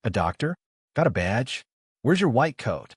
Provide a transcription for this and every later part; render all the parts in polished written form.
A doctor? Got a badge? Where's your white coat?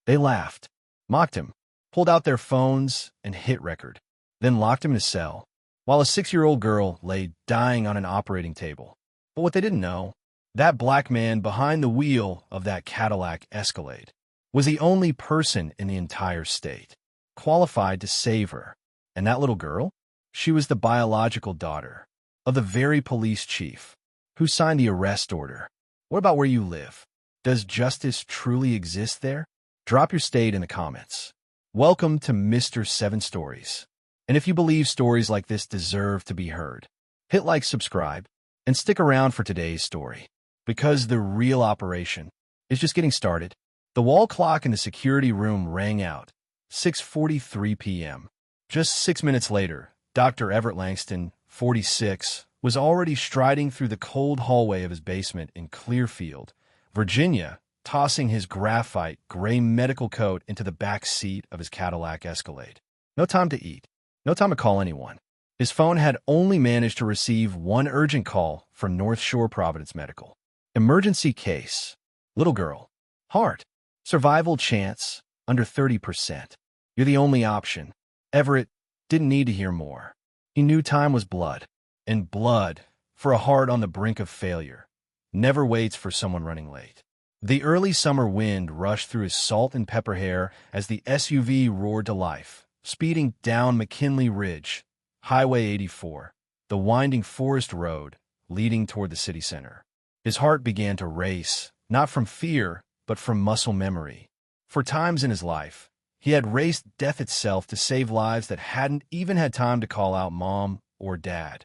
They laughed, mocked him, pulled out their phones and hit record, then locked him in a cell, while a 6-year-old girl lay dying on an operating table. But what they didn't know, that black man behind the wheel of that Cadillac Escalade was the only person in the entire state qualified to save her. And that little girl? She was the biological daughter of the very police chief who signed the arrest order. What about where you live? Does justice truly exist there? Drop your state in the comments. Welcome to Mr. 7 Stories. And if you believe stories like this deserve to be heard, hit like, subscribe, and stick around for today's story, because the real operation is just getting started. The wall clock in the security room rang out, 6:43 p.m. Just 6 minutes later, Dr. Everett Langston, 46, was already striding through the cold hallway of his basement in Clearfield, Virginia, tossing his graphite gray medical coat into the back seat of his Cadillac Escalade. No time to eat. No time to call anyone. His phone had only managed to receive one urgent call from North Shore Providence Medical. Emergency case. Little girl. Heart. Survival chance. Under 30%. You're the only option. Everett didn't need to hear more. He knew time was blood. And blood, for a heart on the brink of failure, never waits for someone running late. The early summer wind rushed through his salt and pepper hair as the SUV roared to life, speeding down McKinley Ridge, Highway 84, the winding forest road leading toward the city center. His heart began to race, not from fear, but from muscle memory. For times in his life, he had raced death itself to save lives that hadn't even had time to call out mom or dad.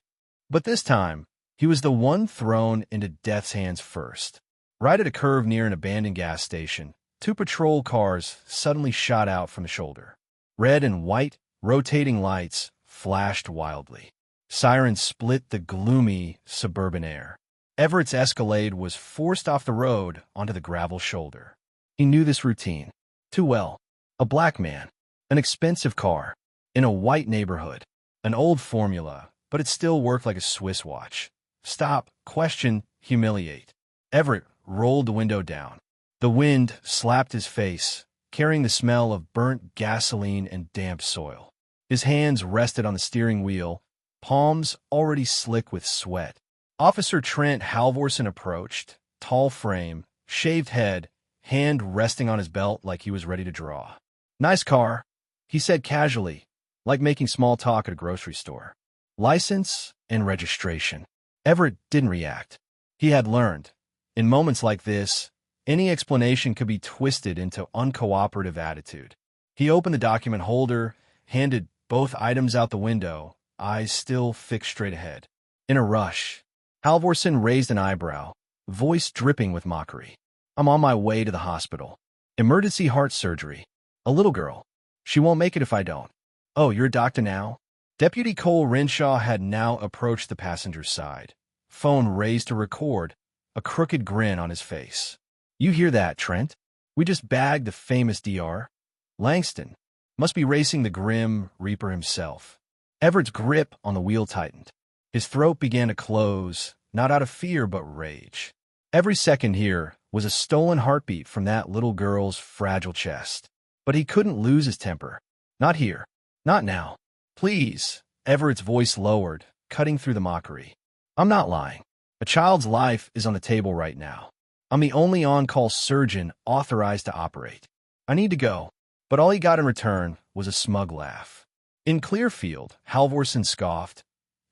But this time, he was the one thrown into death's hands first. Right at a curve near an abandoned gas station, 2 patrol cars suddenly shot out from the shoulder. Red and white, rotating lights flashed wildly. Sirens split the gloomy suburban air. Everett's Escalade was forced off the road onto the gravel shoulder. He knew this routine too well. A black man, an expensive car, in a white neighborhood, an old formula, but it still worked like a Swiss watch. Stop, question, humiliate. Everett rolled the window down. The wind slapped his face, carrying the smell of burnt gasoline and damp soil. His hands rested on the steering wheel, palms already slick with sweat. Officer Trent Halvorson approached, tall frame, shaved head, hand resting on his belt like he was ready to draw. "Nice car," he said casually, like making small talk at a grocery store. "License and registration." Everett didn't react. He had learned, in moments like this, any explanation could be twisted into uncooperative attitude. He opened the document holder, handed both items out the window, eyes still fixed straight ahead. In a rush, Halvorson raised an eyebrow, voice dripping with mockery. "I'm on my way to the hospital. Emergency heart surgery. A little girl. She won't make it if I don't." "Oh, you're a doctor now?" Deputy Cole Renshaw had now approached the passenger's side, phone raised to record, a crooked grin on his face. "You hear that, Trent? We just bagged the famous Dr. Langston. Must be racing the Grim Reaper himself." Everett's grip on the wheel tightened. His throat began to close, not out of fear but rage. Every second here was a stolen heartbeat from that little girl's fragile chest. But he couldn't lose his temper. Not here. Not now. "Please," Everett's voice lowered, cutting through the mockery. "I'm not lying. A child's life is on the table right now. I'm the only on-call surgeon authorized to operate. I need to go." But all he got in return was a smug laugh. In Clearfield, Halvorson scoffed.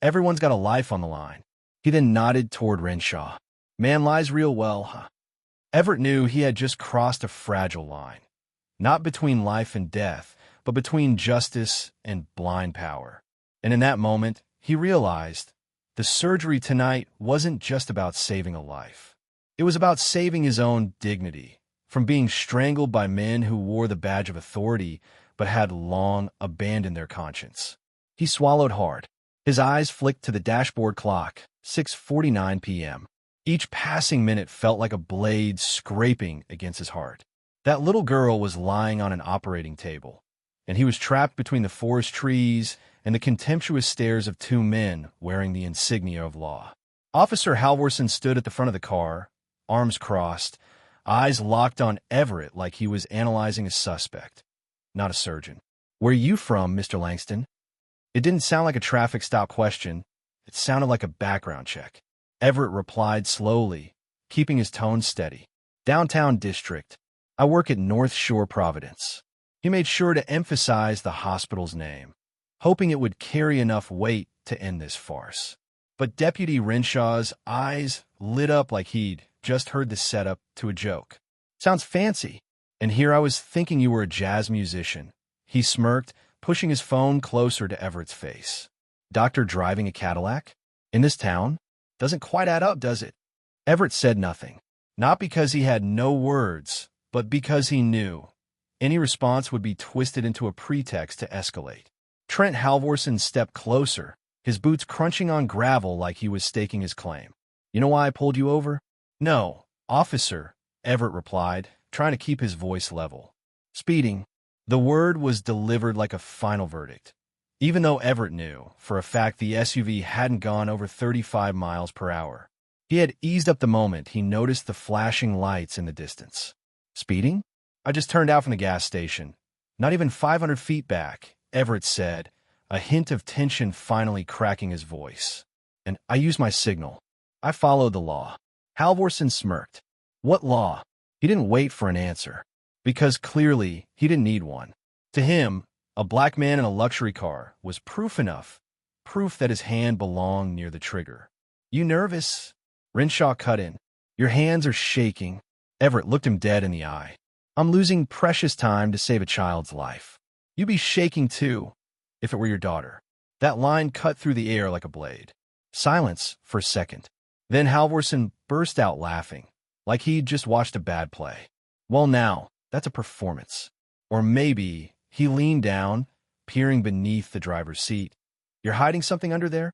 "Everyone's got a life on the line." He then nodded toward Renshaw. "Man lies real well, huh?" Everett knew he had just crossed a fragile line. Not between life and death, but between justice and blind power. And in that moment, he realized the surgery tonight wasn't just about saving a life. It was about saving his own dignity from being strangled by men who wore the badge of authority but had long abandoned their conscience. He swallowed hard. His eyes flicked to the dashboard clock, 6:49 p.m. Each passing minute felt like a blade scraping against his heart. That little girl was lying on an operating table, and he was trapped between the forest trees and the contemptuous stares of 2 men wearing the insignia of law. Officer Halvorson stood at the front of the car, arms crossed, eyes locked on Everett like he was analyzing a suspect, not a surgeon. "Where are you from, Mr. Langston?" It didn't sound like a traffic stop question. It sounded like a background check. Everett replied slowly, keeping his tone steady. "Downtown District. I work at North Shore Providence." He made sure to emphasize the hospital's name, hoping it would carry enough weight to end this farce. But Deputy Renshaw's eyes lit up like he'd just heard the setup to a joke. "Sounds fancy. And here I was thinking you were a jazz musician." He smirked, pushing his phone closer to Everett's face. "Doctor driving a Cadillac? In this town? Doesn't quite add up, does it?" Everett said nothing, not because he had no words, but because he knew any response would be twisted into a pretext to escalate. Trent Halvorson stepped closer, his boots crunching on gravel like he was staking his claim. "You know why I pulled you over?" "No, officer," Everett replied, trying to keep his voice level. "Speeding." The word was delivered like a final verdict, even though Everett knew, for a fact, the SUV hadn't gone over 35 miles per hour. He had eased up the moment he noticed the flashing lights in the distance. "Speeding? I just turned out from the gas station. Not even 500 feet back," Everett said, a hint of tension finally cracking his voice. "And I used my signal. I followed the law." Halvorson smirked. "What law?" He didn't wait for an answer, because clearly he didn't need one. To him, a black man in a luxury car was proof enough, proof that his hand belonged near the trigger. "You nervous?" Renshaw cut in. "Your hands are shaking." Everett looked him dead in the eye. "I'm losing precious time to save a child's life. You'd be shaking too, if it were your daughter." That line cut through the air like a blade. Silence for a second. Then Halvorson burst out laughing, like he'd just watched a bad play. "Well now, that's a performance." Or maybe he leaned down, peering beneath the driver's seat. "You're hiding something under there?"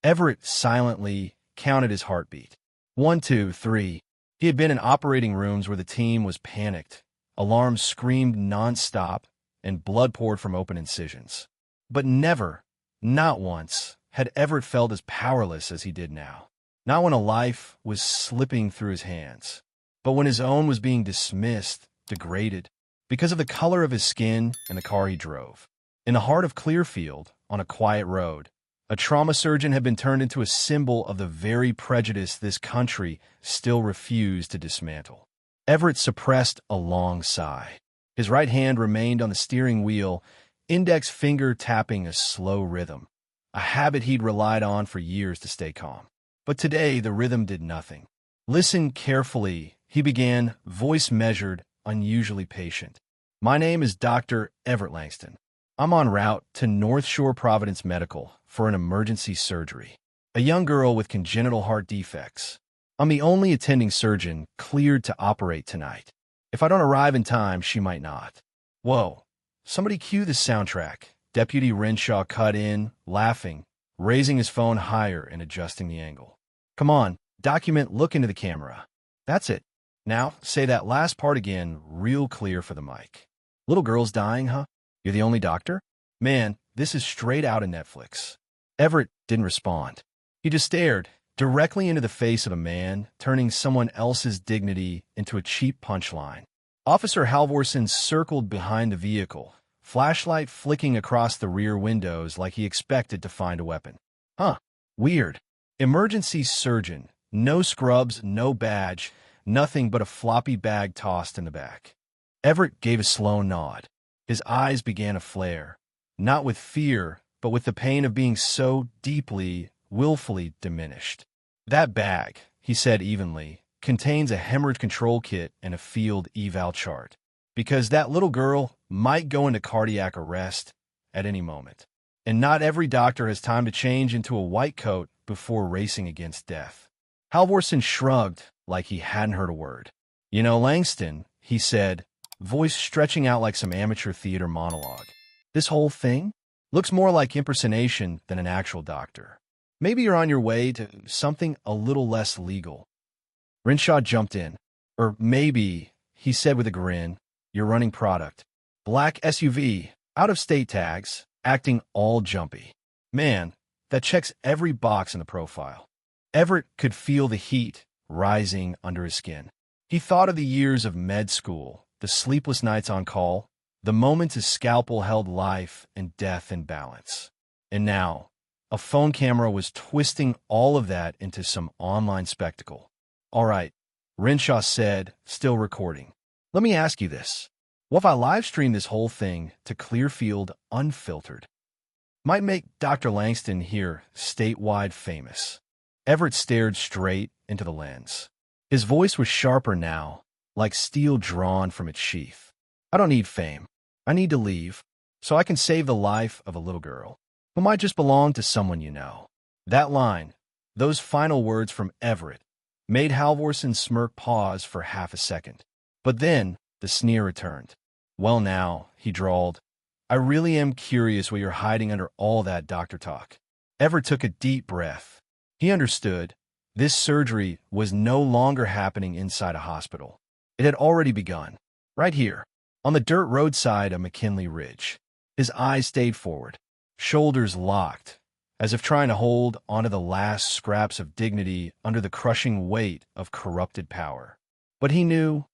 Everett silently counted his heartbeat. 1, 2, 3. He had been in operating rooms where the team was panicked. Alarms screamed nonstop, and blood poured from open incisions. But never, not once, had Everett felt as powerless as he did now. Not when a life was slipping through his hands, but when his own was being dismissed, degraded, because of the color of his skin and the car he drove. In the heart of Clearfield, on a quiet road, a trauma surgeon had been turned into a symbol of the very prejudice this country still refused to dismantle. Everett suppressed a long sigh. His right hand remained on the steering wheel, index finger tapping a slow rhythm, a habit he'd relied on for years to stay calm. But today, the rhythm did nothing. "Listen carefully," he began, voice measured, unusually patient. "My name is Dr. Everett Langston. I'm en route to North Shore Providence Medical for an emergency surgery. A young girl with congenital heart defects. I'm the only attending surgeon cleared to operate tonight. If I don't arrive in time, she might not." "Whoa, somebody cue the soundtrack." Deputy Renshaw cut in, laughing, raising his phone higher and adjusting the angle. "Come on, document, look into the camera. That's it. Now, say that last part again, real clear for the mic. Little girl's dying, huh? You're the only doctor? Man, this is straight out of Netflix." Everett didn't respond. He just stared directly into the face of a man, turning someone else's dignity into a cheap punchline. Officer Halvorson circled behind the vehicle, flashlight flicking across the rear windows like he expected to find a weapon. "Huh, weird. Emergency surgeon. No scrubs, no badge, nothing but a floppy bag tossed in the back." Everett gave a slow nod. His eyes began to flare, not with fear, but with the pain of being so deeply, willfully diminished. "That bag," he said evenly, "contains a hemorrhage control kit and a field eval chart. Because that little girl might go into cardiac arrest at any moment. And not every doctor has time to change into a white coat before racing against death." Halvorson shrugged like he hadn't heard a word. "You know, Langston," he said, voice stretching out like some amateur theater monologue, "this whole thing looks more like impersonation than an actual doctor. Maybe you're on your way to something a little less legal." Renshaw jumped in. "Or maybe," he said with a grin, "you're running product. Black SUV, out-of-state tags, acting all jumpy. Man, that checks every box in the profile." Everett could feel the heat rising under his skin. He thought of the years of med school, the sleepless nights on call, the moments his scalpel held life and death in balance. And now, a phone camera was twisting all of that into some online spectacle. "All right," Renshaw said, still recording. "Let me ask you this. What if I live stream this whole thing to Clearfield unfiltered? Might make Dr. Langston here statewide famous." Everett stared straight into the lens. His voice was sharper now, like steel drawn from its sheath. "I don't need fame. I need to leave, so I can save the life of a little girl who might just belong to someone you know." That line, those final words from Everett, made Halvorson's smirk pause for half a second. But then the sneer returned. "Well now," he drawled, "I really am curious what you're hiding under all that doctor talk." Everett took a deep breath. He understood. This surgery was no longer happening inside a hospital. It had already begun, right here, on the dirt roadside of McKinley Ridge. His eyes stayed forward, shoulders locked, as if trying to hold onto the last scraps of dignity under the crushing weight of corrupted power. But he knew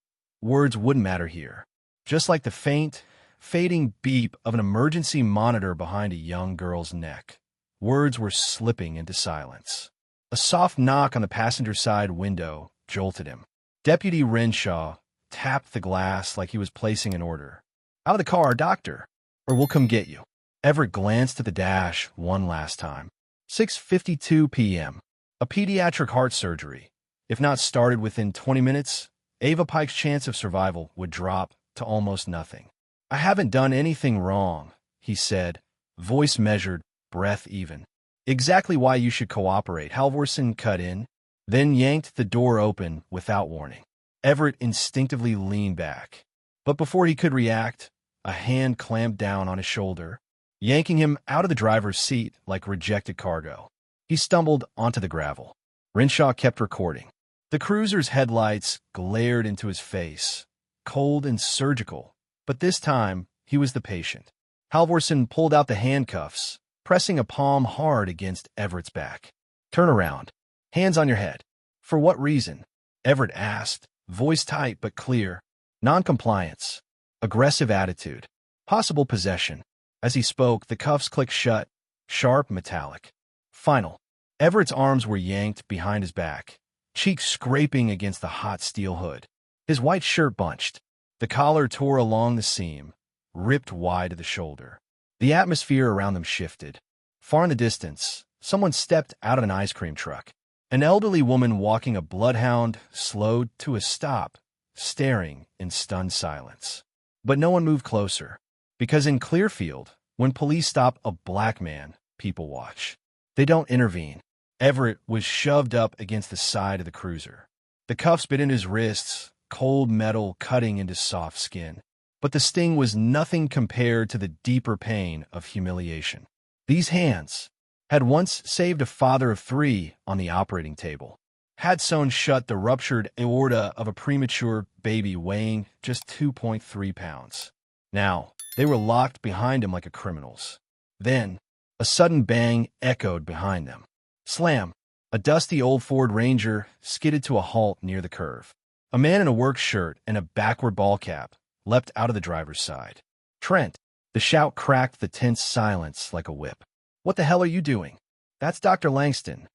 words wouldn't matter here. Just like the faint, fading beep of an emergency monitor behind a young girl's neck, words were slipping into silence. A soft knock on the passenger side window jolted him. Deputy Renshaw tapped the glass like he was placing an order. "Out of the car, doctor, or we'll come get you." Everett glanced at the dash one last time. 6:52 p.m. A pediatric heart surgery. If not started within 20 minutes, Ava Pike's chance of survival would drop to almost nothing. "I haven't done anything wrong," he said, voice measured, breath even. "Exactly why you should cooperate," Halvorson cut in, then yanked the door open without warning. Everett instinctively leaned back. But before he could react, a hand clamped down on his shoulder, yanking him out of the driver's seat like rejected cargo. He stumbled onto the gravel. Renshaw kept recording. The cruiser's headlights glared into his face, cold and surgical, but this time he was the patient. Halvorson pulled out the handcuffs, pressing a palm hard against Everett's back. "Turn around. Hands on your head." "For what reason?" Everett asked, voice tight but clear. "Noncompliance. Aggressive attitude. Possible possession." As he spoke, the cuffs clicked shut, sharp, metallic. "Final." Everett's arms were yanked behind his back, cheeks scraping against the hot steel hood. His white shirt bunched. The collar tore along the seam, ripped wide at the shoulder. The atmosphere around them shifted. Far in the distance, someone stepped out of an ice cream truck. An elderly woman walking a bloodhound slowed to a stop, staring in stunned silence. But no one moved closer, because in Clearfield, when police stop a black man, people watch. They don't intervene. Everett was shoved up against the side of the cruiser. The cuffs bit into his wrists, cold metal cutting into soft skin. But the sting was nothing compared to the deeper pain of humiliation. These hands had once saved a father of 3 on the operating table, had sewn shut the ruptured aorta of a premature baby weighing just 2.3 pounds. Now, they were locked behind him like a criminal's. Then, a sudden bang echoed behind them. Slam! A dusty old Ford Ranger skidded to a halt near the curve. A man in a work shirt and a backward ball cap leapt out of the driver's side. "Trent!" The shout cracked the tense silence like a whip. "What the hell are you doing?" "That's Dr. Langston."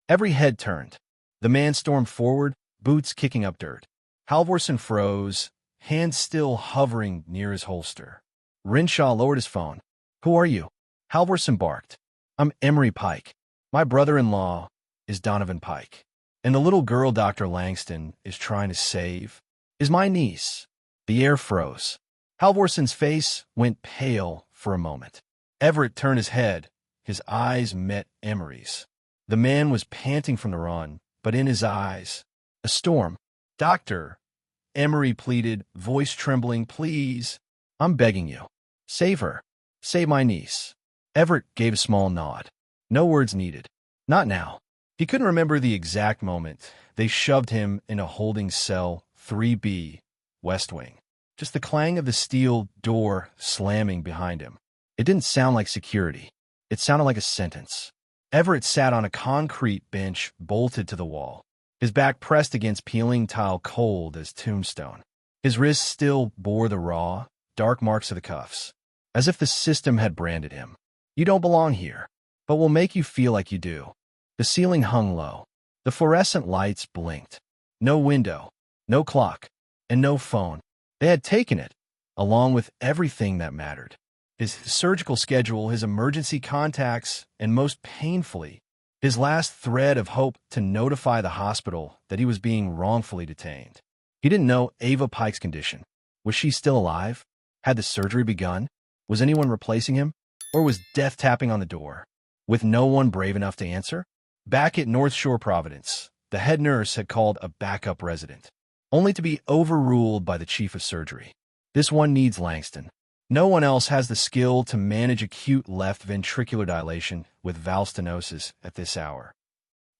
Every head turned. The man stormed forward, boots kicking up dirt. Halvorson froze, hands still hovering near his holster. Renshaw lowered his phone. "Who are you?" Halvorson barked. "I'm Emery Pike. My brother-in-law is Donovan Pike. And the little girl Dr. Langston is trying to save is my niece." The air froze. Halvorson's face went pale for a moment. Everett turned his head. His eyes met Emery's. The man was panting from the run, but in his eyes, a storm. "Doctor," Emery pleaded, voice trembling, "please, I'm begging you. Save her. Save my niece." Everett gave a small nod. No words needed. Not now. He couldn't remember the exact moment they shoved him in a holding cell 3B, West Wing. Just the clang of the steel door slamming behind him. It didn't sound like security. It sounded like a sentence. Everett sat on a concrete bench bolted to the wall. his back pressed against peeling tile cold as tombstone. His wrists still bore the raw, dark marks of the cuffs, as if the system had branded him. You don't belong here, but we'll make you feel like you do. The ceiling hung low. The fluorescent lights blinked. No window, no clock, and no phone. They had taken it, along with everything that mattered. His surgical schedule, his emergency contacts, and most painfully, his last thread of hope to notify the hospital that he was being wrongfully detained. He didn't know Ava Pike's condition. Was she still alive? Had the surgery begun? Was anyone replacing him? Or was death tapping on the door, with no one brave enough to answer? Back at North Shore Providence, the head nurse had called a backup resident, only to be overruled by the chief of surgery. This one needs Langston. No one else has the skill to manage acute left ventricular dilation with valve stenosis at this hour.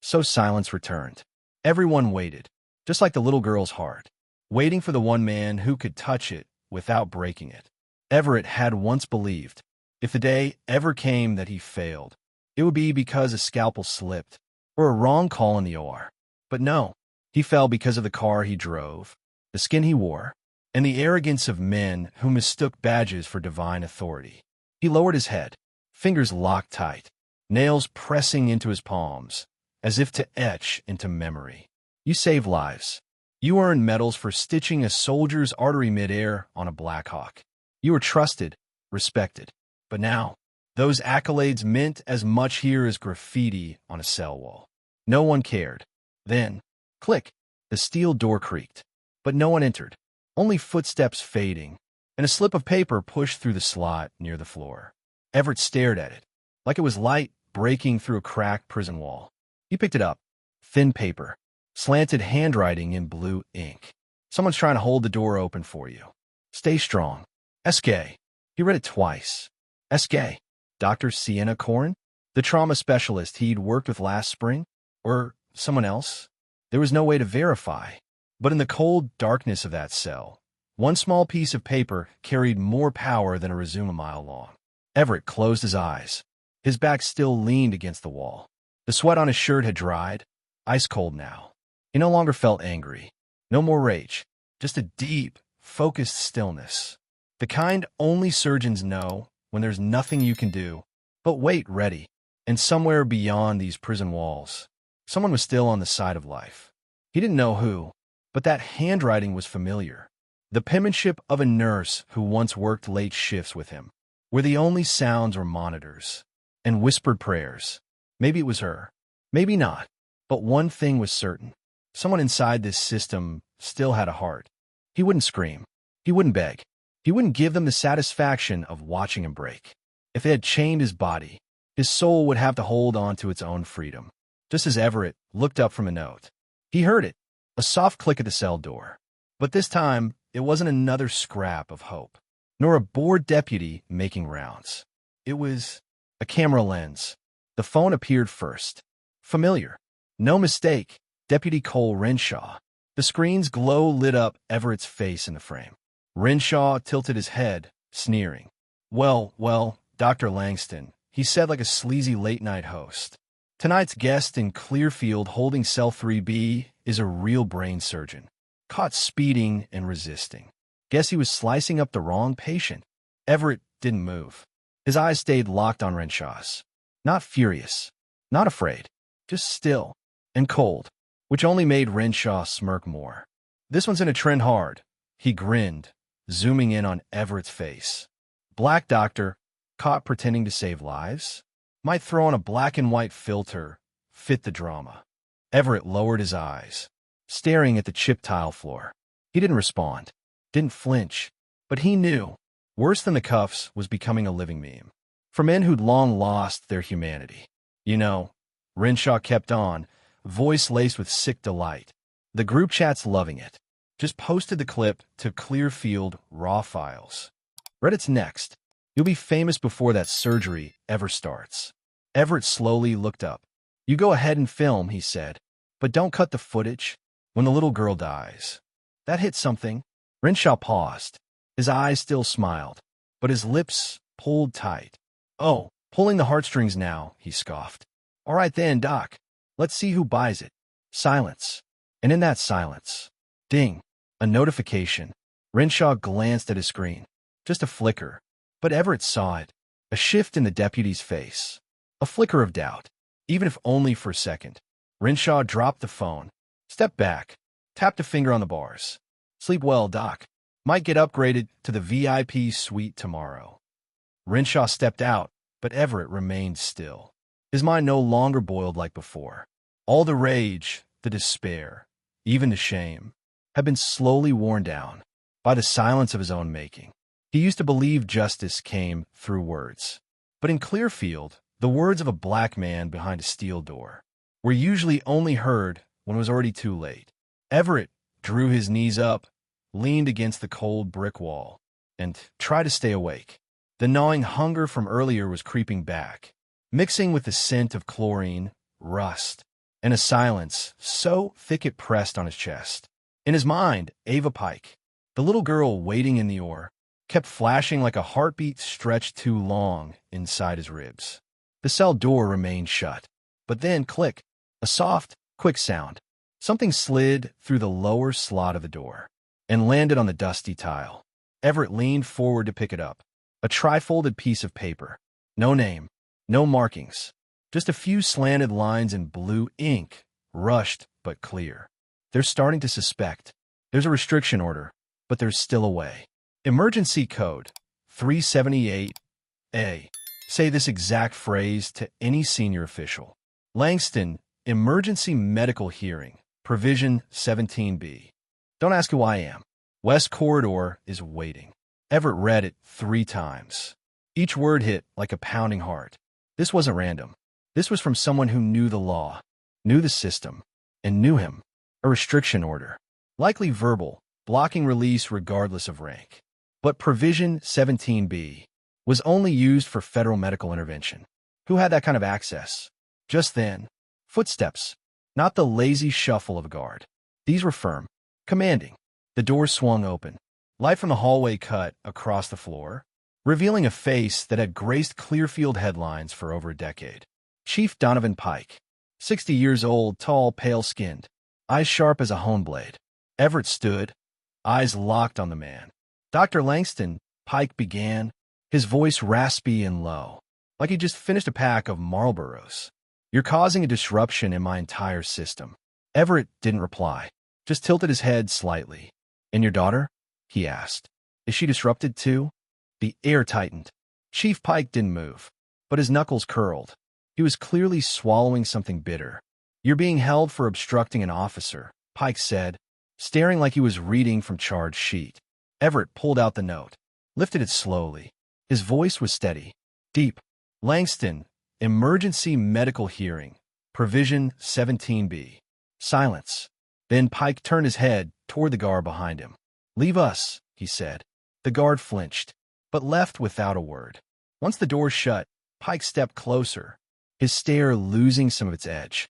So silence returned. Everyone waited, just like the little girl's heart, waiting for the one man who could touch it without breaking it. Everett had once believed, if the day ever came that he failed, it would be because a scalpel slipped or a wrong call in the OR. But no, he fell because of the car he drove, the skin he wore, and the arrogance of men who mistook badges for divine authority. He lowered his head, fingers locked tight, nails pressing into his palms, as if to etch into memory. You save lives. You earned medals for stitching a soldier's artery midair on a Black Hawk. You were trusted, respected. But now, those accolades meant as much here as graffiti on a cell wall. No one cared. Then, click, the steel door creaked. But no one entered. Only footsteps fading, and a slip of paper pushed through the slot near the floor. Everett stared at it, like it was light breaking through a cracked prison wall. He picked it up. Thin paper, slanted handwriting in blue ink. Someone's trying to hold the door open for you. Stay strong. S.K. He read it twice. S.K. Dr. Sienna Corrin? The trauma specialist he'd worked with last spring? Or someone else? There was no way to verify. But in the cold darkness of that cell, one small piece of paper carried more power than a resume a mile long. Everett closed his eyes. His back still leaned against the wall. The sweat on his shirt had dried, ice cold now. He no longer felt angry. No more rage. Just a deep, focused stillness. The kind only surgeons know when there's nothing you can do but wait ready. And somewhere beyond these prison walls, someone was still on the side of life. He didn't know who, but that handwriting was familiar. The penmanship of a nurse who once worked late shifts with him, where the only sounds were monitors and whispered prayers. Maybe it was her. Maybe not. But one thing was certain. Someone inside this system still had a heart. He wouldn't scream. He wouldn't beg. He wouldn't give them the satisfaction of watching him break. If they had chained his body, his soul would have to hold on to its own freedom. Just as Everett looked up from a note, he heard it. A soft click at the cell door. But this time, it wasn't another scrap of hope, nor a bored deputy making rounds. It was a camera lens. The phone appeared first. Familiar. No mistake. Deputy Cole Renshaw. The screen's glow lit up Everett's face in the frame. Renshaw tilted his head, sneering. Well, Dr. Langston, he said like a sleazy late-night host. Tonight's guest in Clearfield holding cell 3B is a real brain surgeon. Caught speeding and resisting. Guess he was slicing up the wrong patient. Everett didn't move. His eyes stayed locked on Renshaw's. Not furious. Not afraid. Just still. And cold. Which only made Renshaw smirk more. This one's in a trend hard. He grinned, zooming in on Everett's face. Black doctor, caught pretending to save lives? Might throw on a black and white filter, fit the drama. Everett lowered his eyes, staring at the chipped tile floor. He didn't respond, didn't flinch, but he knew, worse than the cuffs was becoming a living meme. For men who'd long lost their humanity. You know, Renshaw kept on, voice laced with sick delight. The group chat's loving it. Just posted the clip to Clearfield raw files. Reddit's next. You'll be famous before that surgery ever starts. Everett slowly looked up. You go ahead and film, he said, but don't cut the footage when the little girl dies. That hit something. Renshaw paused. His eyes still smiled, but his lips pulled tight. Oh, pulling the heartstrings now, he scoffed. All right then, Doc. Let's see who buys it. Silence. And in that silence, ding, a notification. Renshaw glanced at his screen. Just a flicker. But Everett saw it. A shift in the deputy's face. A flicker of doubt, even if only for a second. Renshaw dropped the phone, stepped back, tapped a finger on the bars. Sleep well, Doc. Might get upgraded to the VIP suite tomorrow. Renshaw stepped out, but Everett remained still. His mind no longer boiled like before. All the rage, the despair, even the shame, had been slowly worn down by the silence of his own making. He used to believe justice came through words. But in Clearfield, the words of a black man behind a steel door were usually only heard when it was already too late. Everett drew his knees up, leaned against the cold brick wall, and tried to stay awake. The gnawing hunger from earlier was creeping back, mixing with the scent of chlorine, rust, and a silence so thick it pressed on his chest. In his mind, Ava Pike, the little girl waiting in the oar, kept flashing like a heartbeat stretched too long inside his ribs. The cell door remained shut, but then, click, a soft, quick sound. Something slid through the lower slot of the door and landed on the dusty tile. Everett leaned forward to pick it up. A tri-folded piece of paper. No name, no markings, just a few slanted lines in blue ink, rushed but clear. They're starting to suspect. There's a restriction order, but there's still a way. Emergency code 378A. Say this exact phrase to any senior official. Langston, emergency medical hearing, provision 17B. Don't ask who I am. West Corridor is waiting. Everett read it 3 times. Each word hit like a pounding heart. This wasn't random. This was from someone who knew the law, knew the system, and knew him. A restriction order. Likely verbal, blocking release regardless of rank. But provision 17B was only used for federal medical intervention. Who had that kind of access? Just then, footsteps, not the lazy shuffle of a guard. These were firm, commanding. The door swung open. Light from the hallway cut across the floor, revealing a face that had graced Clearfield headlines for over a decade. Chief Pike, 60 years old, tall, pale-skinned, eyes sharp as a hone blade. Everett stood, eyes locked on the man. Dr. Langston, Pike began, his voice raspy and low, like he just finished a pack of Marlboros. You're causing a disruption in my entire system. Everett didn't reply, just tilted his head slightly. And your daughter? He asked. Is she disrupted too? The air tightened. Chief Pike didn't move, but his knuckles curled. He was clearly swallowing something bitter. You're being held for obstructing an officer, Pike said, staring like he was reading from charge sheet. Everett pulled out the note, lifted it slowly. His voice was steady, deep. Langston, emergency medical hearing, provision 17B. Silence. Then Pike turned his head toward the guard behind him. Leave us, he said. The guard flinched, but left without a word. Once the door shut, Pike stepped closer, his stare losing some of its edge.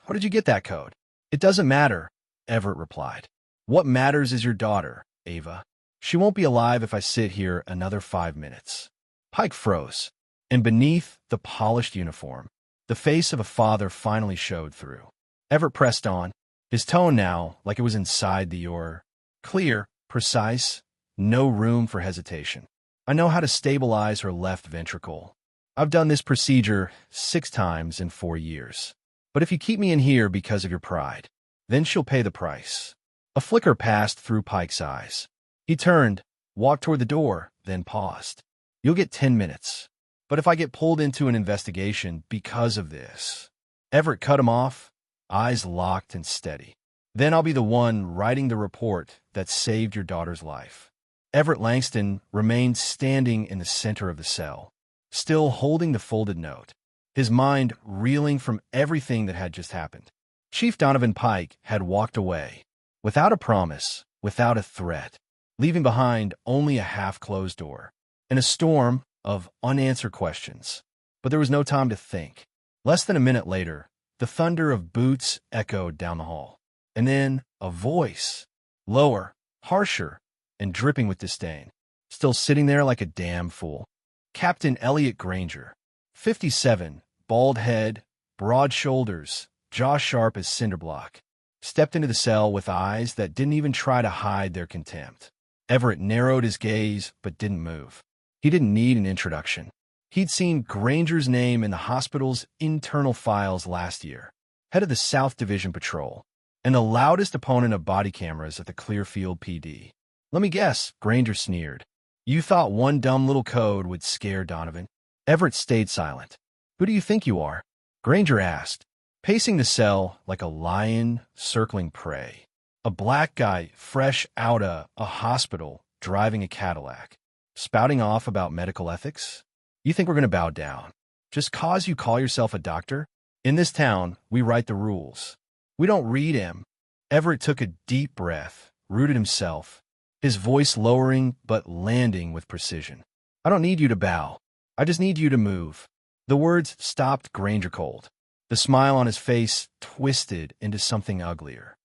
How did you get that code? It doesn't matter, Everett replied. What matters is your daughter, Ava. She won't be alive if I sit here another 5 minutes. Pike froze, and beneath the polished uniform, the face of a father finally showed through. Everett pressed on, his tone now like it was inside the oar. Clear, precise, no room for hesitation. I know how to stabilize her left ventricle. I've done this procedure 6 times in 4 years. But if you keep me in here because of your pride, then she'll pay the price. A flicker passed through Pike's eyes. He turned, walked toward the door, then paused. You'll get 10 minutes. But if I get pulled into an investigation because of this... Everett cut him off, eyes locked and steady. Then I'll be the one writing the report that saved your daughter's life. Everett Langston remained standing in the center of the cell, still holding the folded note, his mind reeling from everything that had just happened. Chief Pike had walked away, without a promise, without a threat, leaving behind only a half-closed door, and a storm of unanswered questions. But there was no time to think. Less than a minute later, the thunder of boots echoed down the hall. And then a voice, lower, harsher, and dripping with disdain, still sitting there like a damn fool. Captain Elliot Granger, 57, bald head, broad shoulders, jaw sharp as cinder block, stepped into the cell with eyes that didn't even try to hide their contempt. Everett narrowed his gaze but didn't move. He didn't need an introduction. He'd seen Granger's name in the hospital's internal files last year, head of the South Division Patrol, and the loudest opponent of body cameras at the Clearfield PD. "Let me guess," Granger sneered. "You thought one dumb little code would scare Donovan?" Everett stayed silent. "Who do you think you are?" Granger asked, pacing the cell like a lion circling prey. A black guy fresh out of a hospital driving a Cadillac, spouting off about medical ethics? "You think we're going to bow down just 'cause you call yourself a doctor? In this town, we write the rules. We don't read him." Everett took a deep breath, rooted himself, his voice lowering but landing with precision. "I don't need you to bow. I just need you to move." The words stopped Granger cold. The smile on his face twisted into something uglier.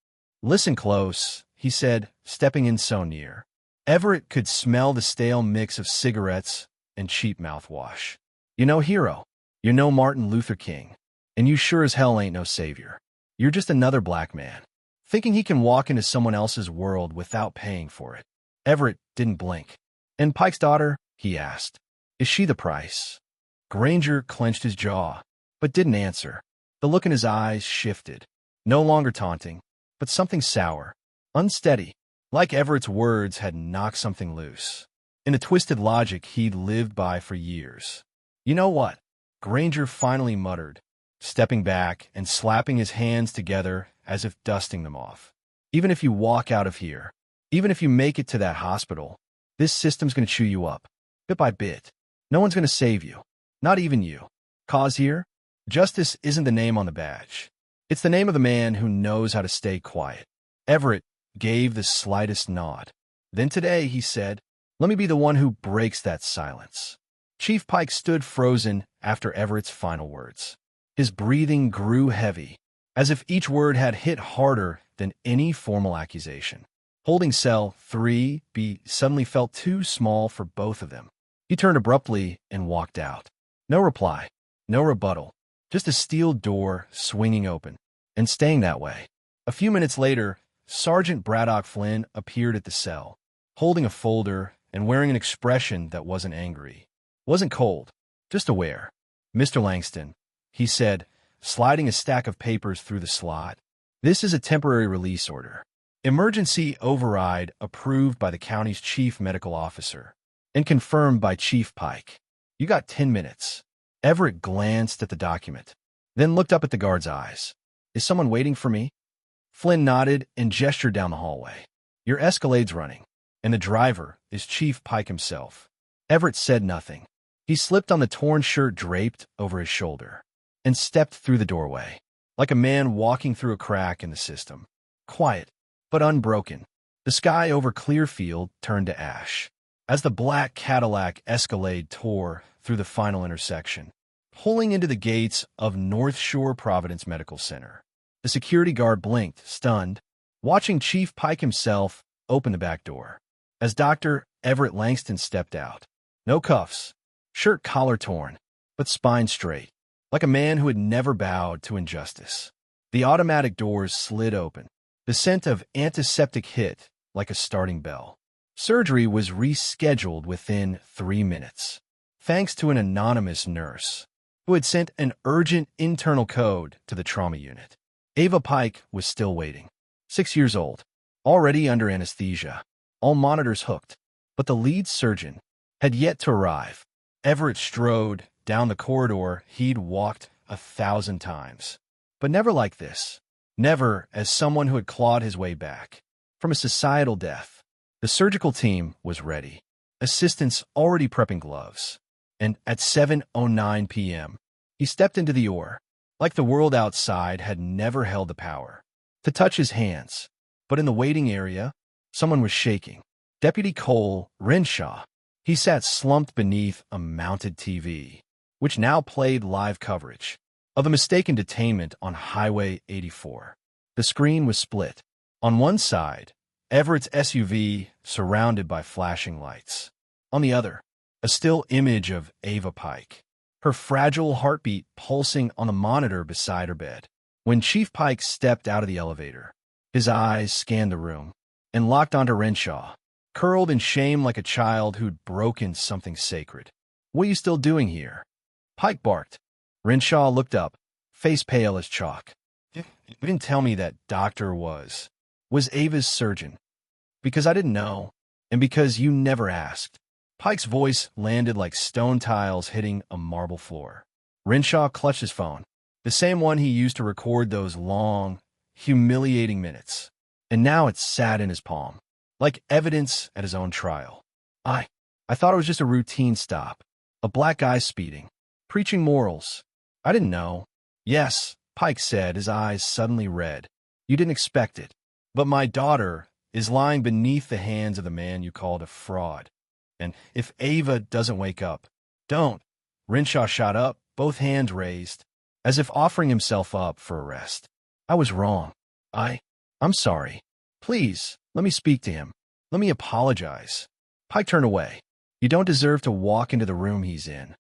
"Listen close," he said, stepping in so near. Everett could smell the stale mix of cigarettes and cheap mouthwash. "You know Hero. You're no Martin Luther King. And you sure as hell ain't no savior. You're just another black man, thinking he can walk into someone else's world without paying for it." Everett didn't blink. "And Pike's daughter?" he asked. "Is she the price?" Granger clenched his jaw, but didn't answer. The look in his eyes shifted, no longer taunting, but something sour, unsteady, like Everett's words had knocked something loose, in a twisted logic he'd lived by for years. "You know what?" Granger finally muttered, stepping back and slapping his hands together as if dusting them off. "Even if you walk out of here, even if you make it to that hospital, this system's going to chew you up, bit by bit. No one's going to save you, not even you. 'Cause here, justice isn't the name on the badge. It's the name of the man who knows how to stay quiet." Everett gave the slightest nod. "Then today," he said, "let me be the one who breaks that silence." Chief Pike stood frozen after Everett's final words. His breathing grew heavy, as if each word had hit harder than any formal accusation. Holding cell 3B suddenly felt too small for both of them. He turned abruptly and walked out. No reply, no rebuttal, just a steel door swinging open, and staying that way. A few minutes later, Sergeant Braddock Flynn appeared at the cell, holding a folder and wearing an expression that wasn't angry, wasn't cold, just aware. "Mr. Langston," he said, sliding a stack of papers through the slot. "This is a temporary release order. Emergency override approved by the county's chief medical officer and confirmed by Chief Pike. You got 10 minutes. Everett glanced at the document, then looked up at the guard's eyes. "Is someone waiting for me?" Flynn nodded and gestured down the hallway. "Your Escalade's running, and the driver is Chief Pike himself." Everett said nothing. He slipped on the torn shirt draped over his shoulder and stepped through the doorway, like a man walking through a crack in the system. Quiet, but unbroken. The sky over Clearfield turned to ash as the black Cadillac Escalade tore through the final intersection, pulling into the gates of North Shore Providence Medical Center. The security guard blinked, stunned, watching Chief Pike himself open the back door. As Dr. Everett Langston stepped out, no cuffs, shirt collar torn, but spine straight, like a man who had never bowed to injustice. The automatic doors slid open. The scent of antiseptic hit like a starting bell. Surgery was rescheduled within 3 minutes, thanks to an anonymous nurse who had sent an urgent internal code to the trauma unit. Ava Pike was still waiting, 6 years old, already under anesthesia, all monitors hooked, but the lead surgeon had yet to arrive. Everett strode down the corridor he'd walked 1,000 times, but never like this. Never as someone who had clawed his way back from a societal death. The surgical team was ready, assistants already prepping gloves, and at 7:09 p.m., he stepped into the OR, like the world outside had never held the power to touch his hands. But in the waiting area, someone was shaking. Deputy Cole Renshaw. He sat slumped beneath a mounted TV, which now played live coverage of a mistaken detainment on Highway 84. The screen was split. On one side, Everett's SUV surrounded by flashing lights. On the other, a still image of Ava Pike, her fragile heartbeat pulsing on the monitor beside her bed. When Chief Pike stepped out of the elevator, His eyes scanned the room and locked onto Renshaw, curled in shame like a child who'd broken something sacred. "What are you still doing here?" Pike barked. Renshaw looked up, face pale as chalk. "You didn't tell me that doctor was Ava's surgeon. Because I didn't know, and because you never asked." Pike's voice landed like stone tiles hitting a marble floor. Renshaw clutched his phone, the same one he used to record those long, humiliating minutes. And now it sat in his palm, like evidence at his own trial. I thought it was just a routine stop. A black guy speeding, preaching morals. I didn't know." "Yes," Pike said, his eyes suddenly red. "You didn't expect it. But my daughter is lying beneath the hands of the man you called a fraud. And if Ava doesn't wake up, don't." Renshaw shot up, both hands raised, as if offering himself up for arrest. "I was wrong. I'm sorry. Please, let me speak to him. Let me apologize." Pike turned away. "You don't deserve to walk into the room he's in."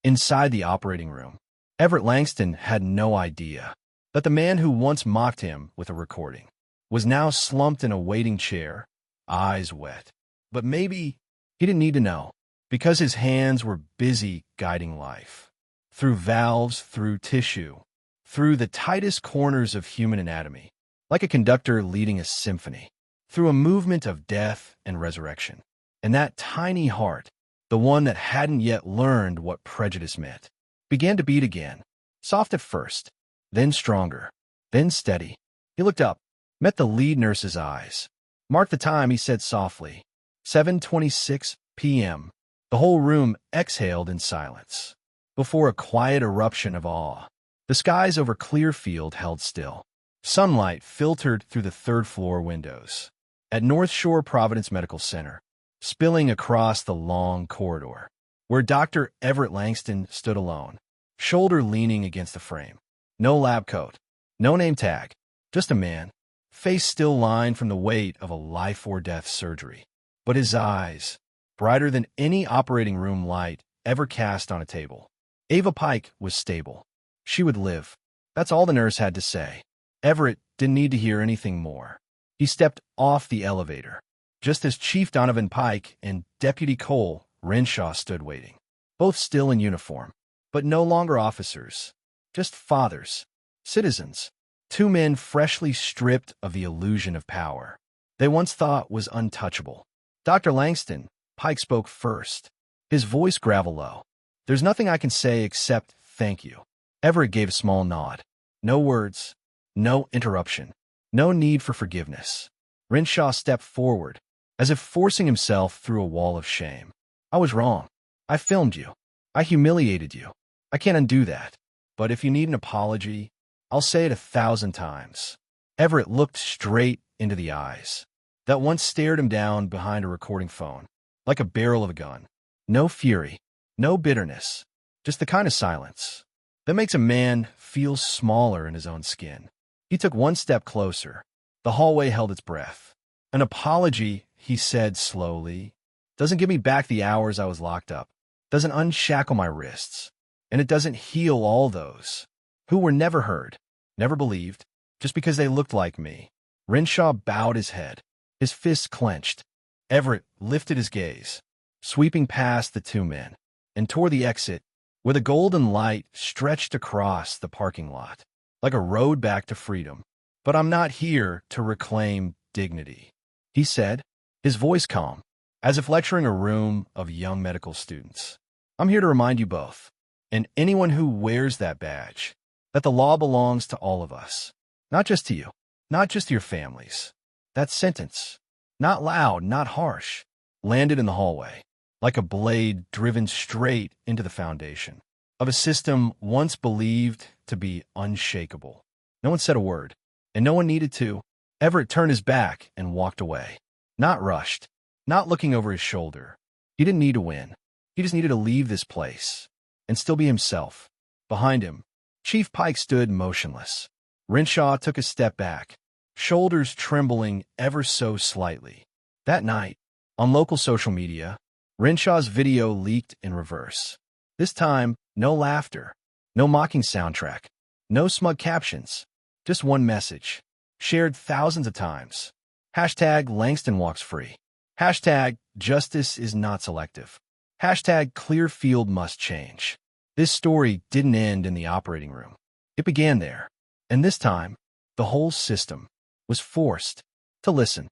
Inside the operating room, Everett Langston had no idea that the man who once mocked him with a recording was now slumped in a waiting chair, eyes wet. But maybe he didn't need to know, because his hands were busy guiding life. Through valves, through tissue, through the tightest corners of human anatomy, like a conductor leading a symphony, through a movement of death and resurrection. And that tiny heart, the one that hadn't yet learned what prejudice meant, began to beat again, soft at first, then stronger, then steady. He looked up, met the lead nurse's eyes. Marked the time, he said softly, 7:26 p.m. The whole room exhaled in silence. Before a quiet eruption of awe, the skies over Clearfield held still. Sunlight filtered through the third-floor windows at North Shore Providence Medical Center, spilling across the long corridor, where Dr. Everett Langston stood alone, shoulder leaning against the frame. No lab coat, no name tag, just a man, face still lined from the weight of a life-or-death surgery. But his eyes, brighter than any operating room light ever cast on a table. Ava Pike was stable. She would live. That's all the nurse had to say. Everett didn't need to hear anything more. He stepped off the elevator, just as Chief Donovan Pike and Deputy Cole Renshaw stood waiting, both still in uniform, but no longer officers, just fathers, citizens, two men freshly stripped of the illusion of power they once thought was untouchable. "Dr. Langston," Pike spoke first, his voice gravel low. "There's nothing I can say except thank you." Everett gave a small nod. No words, no interruption, no need for forgiveness. Renshaw stepped forward, as if forcing himself through a wall of shame. "I was wrong. I filmed you. I humiliated you. I can't undo that. But if you need an apology, I'll say it 1,000 times." Everett looked straight into the eyes that once stared him down behind a recording phone, like a barrel of a gun. No fury, no bitterness, just the kind of silence that makes a man feel smaller in his own skin. He took one step closer. The hallway held its breath. "An apology," he said slowly, "doesn't give me back the hours I was locked up, doesn't unshackle my wrists, and it doesn't heal all those who were never heard, never believed, just because they looked like me." Renshaw bowed his head, his fists clenched. Everett lifted his gaze, sweeping past the two men, and toward the exit, where the golden light stretched across the parking lot, like a road back to freedom. "But I'm not here to reclaim dignity," he said, his voice calm, as if lecturing a room of young medical students. "I'm here to remind you both, and anyone who wears that badge, that the law belongs to all of us, not just to you, not just to your families." That sentence, not loud, not harsh, landed in the hallway, like a blade driven straight into the foundation of a system once believed to be unshakable. No one said a word, and no one needed to. Everett turned his back and walked away. Not rushed, not looking over his shoulder. He didn't need to win. He just needed to leave this place and still be himself. Behind him, Chief Pike stood motionless. Renshaw took a step back, shoulders trembling ever so slightly. That night, on local social media, Renshaw's video leaked in reverse. This time, no laughter, no mocking soundtrack, no smug captions, just one message. shared thousands of times. Hashtag LangstonWalksFree. Hashtag justice is not selective. Hashtag Clearfield must change. This story didn't end in the operating room. It began there. And this time, the whole system was forced to listen.